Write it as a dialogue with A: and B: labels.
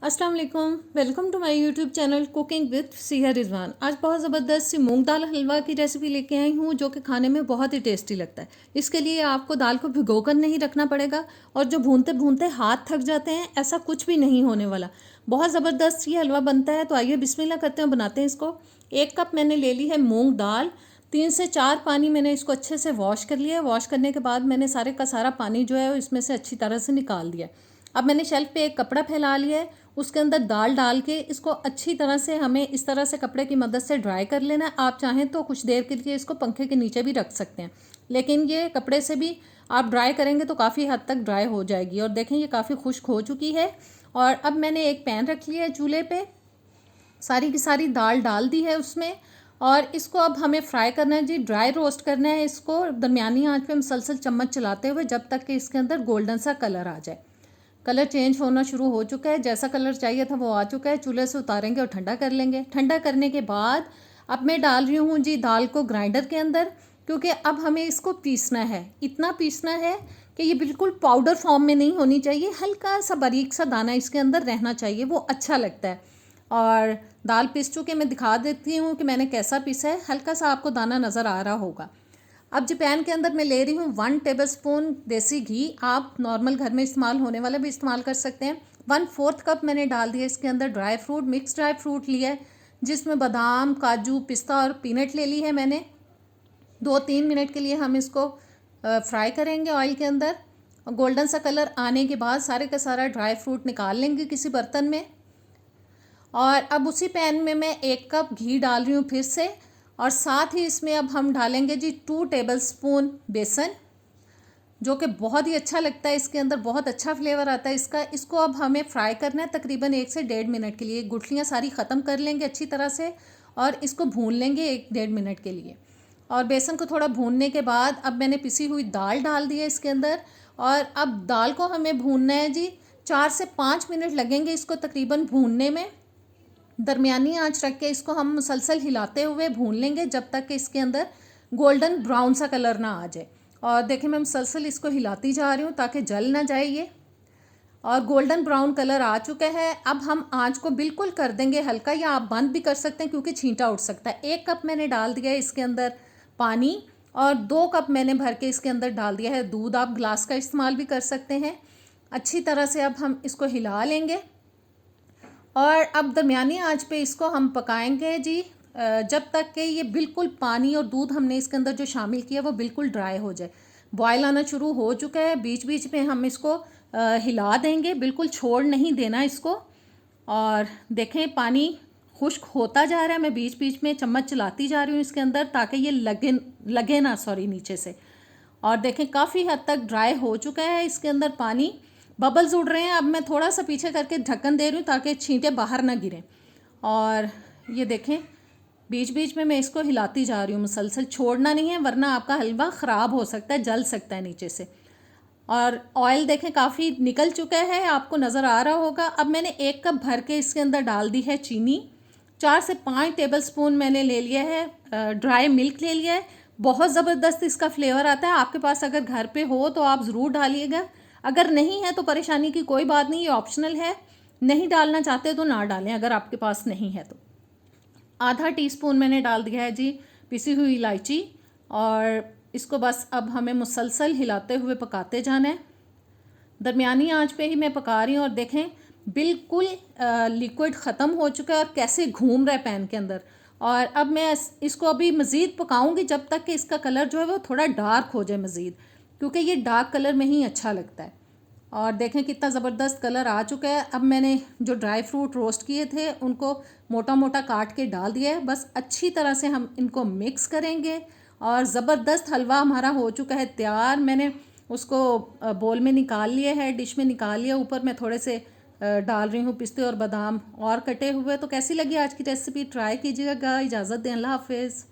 A: अस्सलाम वालेकुम, welcome to my YouTube channel cooking with Siya Rizwan. आज बहुत ज़बरदस्त सी मूंग दाल हलवा की रेसिपी लेके आई हूँ जो कि खाने में बहुत ही टेस्टी लगता है। इसके लिए आपको दाल को भिगो कर नहीं रखना पड़ेगा और जो भूनते भूनते हाथ थक जाते हैं ऐसा कुछ भी नहीं होने वाला। बहुत ज़बरदस्त ये हलवा बनता है। तो आइए बिस्मिल्लाह करते हैं, बनाते हैं इसको। 1 कप मैंने ले ली है मूँग दाल। 3 से 4 पानी मैंने इसको अच्छे से वॉश कर लिया है। वॉश करने के बाद मैंने सारे का सारा पानी जो है इसमें से अच्छी तरह से निकाल दिया। अब मैंने शेल्फ पे एक कपड़ा फैला लिया है, उसके अंदर दाल डाल के इसको अच्छी तरह से हमें इस तरह से कपड़े की मदद से ड्राई कर लेना है। आप चाहें तो कुछ देर के लिए इसको पंखे के नीचे भी रख सकते हैं, लेकिन ये कपड़े से भी आप ड्राई करेंगे तो काफ़ी हद तक ड्राई हो जाएगी। और देखें ये काफ़ी खुश्क हो चुकी है। और अब मैंने एक पैन रख लिया है चूल्हे पे, सारी की सारी दाल डाल दी है उसमें। और इसको अब हमें फ्राई करना है जी, ड्राई रोस्ट करना है इसको दरमियानी आंच पे मुसलसल चम्मच चलाते हुए जब तक कि इसके अंदर गोल्डन सा कलर आ जाए। कलर चेंज होना शुरू हो चुका है, जैसा कलर चाहिए था वो आ चुका है। चूल्हे से उतारेंगे और ठंडा कर लेंगे। ठंडा करने के बाद अब मैं डाल रही हूँ जी दाल को ग्राइंडर के अंदर, क्योंकि अब हमें इसको पीसना है। इतना पीसना है कि ये बिल्कुल पाउडर फॉर्म में नहीं होनी चाहिए, हल्का सा बारीक सा दाना इसके अंदर रहना चाहिए, वो अच्छा लगता है। और दाल पीस चुके मैं दिखा देती हूँ कि मैंने कैसा पीसा है। हल्का सा आपको दाना नज़र आ रहा होगा। अब जो पैन के अंदर मैं ले रही हूँ 1 टेबलस्पून देसी घी। आप नॉर्मल घर में इस्तेमाल होने वाला भी इस्तेमाल कर सकते हैं। 1/4 कप मैंने डाल दिया इसके अंदर dry fruit, mix dry fruit लिया है जिसमें बादाम, काजू, पिस्ता और पीनट ले ली है मैंने। 2-3 मिनट के लिए हम इसको फ्राई करेंगे ऑयल के अंदर। गोल्डन सा कलर आने के बाद सारे का सारा ड्राई फ्रूट निकाल लेंगे किसी बर्तन में। और अब उसी पैन में मैं 1 कप घी डाल रही हूँ फिर से। और साथ ही इसमें अब हम डालेंगे जी 2 टेबलस्पून बेसन, जो कि बहुत ही अच्छा लगता है, इसके अंदर बहुत अच्छा फ्लेवर आता है इसका। इसको अब हमें फ्राई करना है तकरीबन 1 से 1.5 मिनट के लिए। गुठलियाँ सारी ख़त्म कर लेंगे अच्छी तरह से और इसको भून लेंगे 1-1.5 मिनट के लिए। और बेसन को थोड़ा भूनने के बाद अब मैंने पिसी हुई दाल डाल दी है इसके अंदर। और अब दाल को हमें भूनना है जी, 4 से 5 मिनट लगेंगे इसको तकरीबन भूनने में। दरमियानी आंच रख के इसको हम मुसलसल हिलाते हुए भून लेंगे जब तक कि इसके अंदर गोल्डन ब्राउन सा कलर ना आ जाए। और देखें मैं मुसलसल इसको हिलाती जा रही हूँ ताकि जल ना जाए ये। और गोल्डन ब्राउन कलर आ चुका है। अब हम आंच को बिल्कुल कर देंगे हल्का, या आप बंद भी कर सकते हैं क्योंकि छींटा उठ सकता है। 1 कप मैंने डाल दिया है इसके अंदर पानी और 2 कप मैंने भर के इसके अंदर डाल दिया है दूध। आप ग्लास का इस्तेमाल भी कर सकते हैं। अच्छी तरह से अब हम इसको हिला लेंगे और अब दरमियानी आंच पे इसको हम पकाएंगे जी, जब तक कि ये बिल्कुल पानी और दूध हमने इसके अंदर जो शामिल किया वो बिल्कुल ड्राई हो जाए। बॉयल आना शुरू हो चुका है, बीच बीच में हम इसको हिला देंगे, बिल्कुल छोड़ नहीं देना इसको। और देखें पानी खुश्क होता जा रहा है, मैं बीच बीच में चम्मच चलाती जा रही हूँ इसके अंदर ताकि ये लगे ना नीचे से। और देखें काफ़ी हद तक ड्राई हो चुका है इसके अंदर पानी, बबल्स उड़ रहे हैं। अब मैं थोड़ा सा पीछे करके ढक्कन दे रही हूँ ताकि छींटे बाहर ना गिरें। और ये देखें बीच बीच में मैं इसको हिलाती जा रही हूँ मुसलसल, छोड़ना नहीं है वरना आपका हलवा ख़राब हो सकता है, जल सकता है नीचे से। और ऑयल देखें काफ़ी निकल चुका है, आपको नज़र आ रहा होगा। अब मैंने 1 कप भर के इसके अंदर डाल दी है चीनी। 4 से 5 टेबलस्पून मैंने ले लिया है ड्राई मिल्क ले लिया है। बहुत ज़बरदस्त इसका फ्लेवर आता है। आपके पास अगर घर पे हो तो आप ज़रूर डालिएगा, अगर नहीं है तो परेशानी की कोई बात नहीं, ये ऑप्शनल है। नहीं डालना चाहते तो ना डालें अगर आपके पास नहीं है तो। आधा टीस्पून मैंने डाल दिया है जी पिसी हुई इलायची। और इसको बस अब हमें मुसलसल हिलाते हुए पकाते जाना है। दरमियानी आंच पे ही मैं पका रही हूँ। और देखें बिल्कुल लिक्विड ख़त्म हो चुका है और कैसे घूम रहा है पैन के अंदर। और अब मैं इसको अभी मज़ीद पकाऊंगी जब तक कि इसका कलर जो है वो थोड़ा डार्क हो जाए मज़ीद, क्योंकि ये डार्क कलर में ही अच्छा लगता है। और देखें कितना ज़बरदस्त कलर आ चुका है। अब मैंने जो ड्राई फ्रूट रोस्ट किए थे उनको मोटा मोटा काट के डाल दिया है। बस अच्छी तरह से हम इनको मिक्स करेंगे और ज़बरदस्त हलवा हमारा हो चुका है तैयार। मैंने उसको बोल में निकाल लिया है, डिश में निकाल लिया। ऊपर मैं थोड़े से डाल रही हूँ पिस्ते और बादाम और कटे हुए। तो कैसी लगी आज की रेसिपी, ट्राई कीजिएगा। इजाज़त दें, अल्लाह हाफिज़।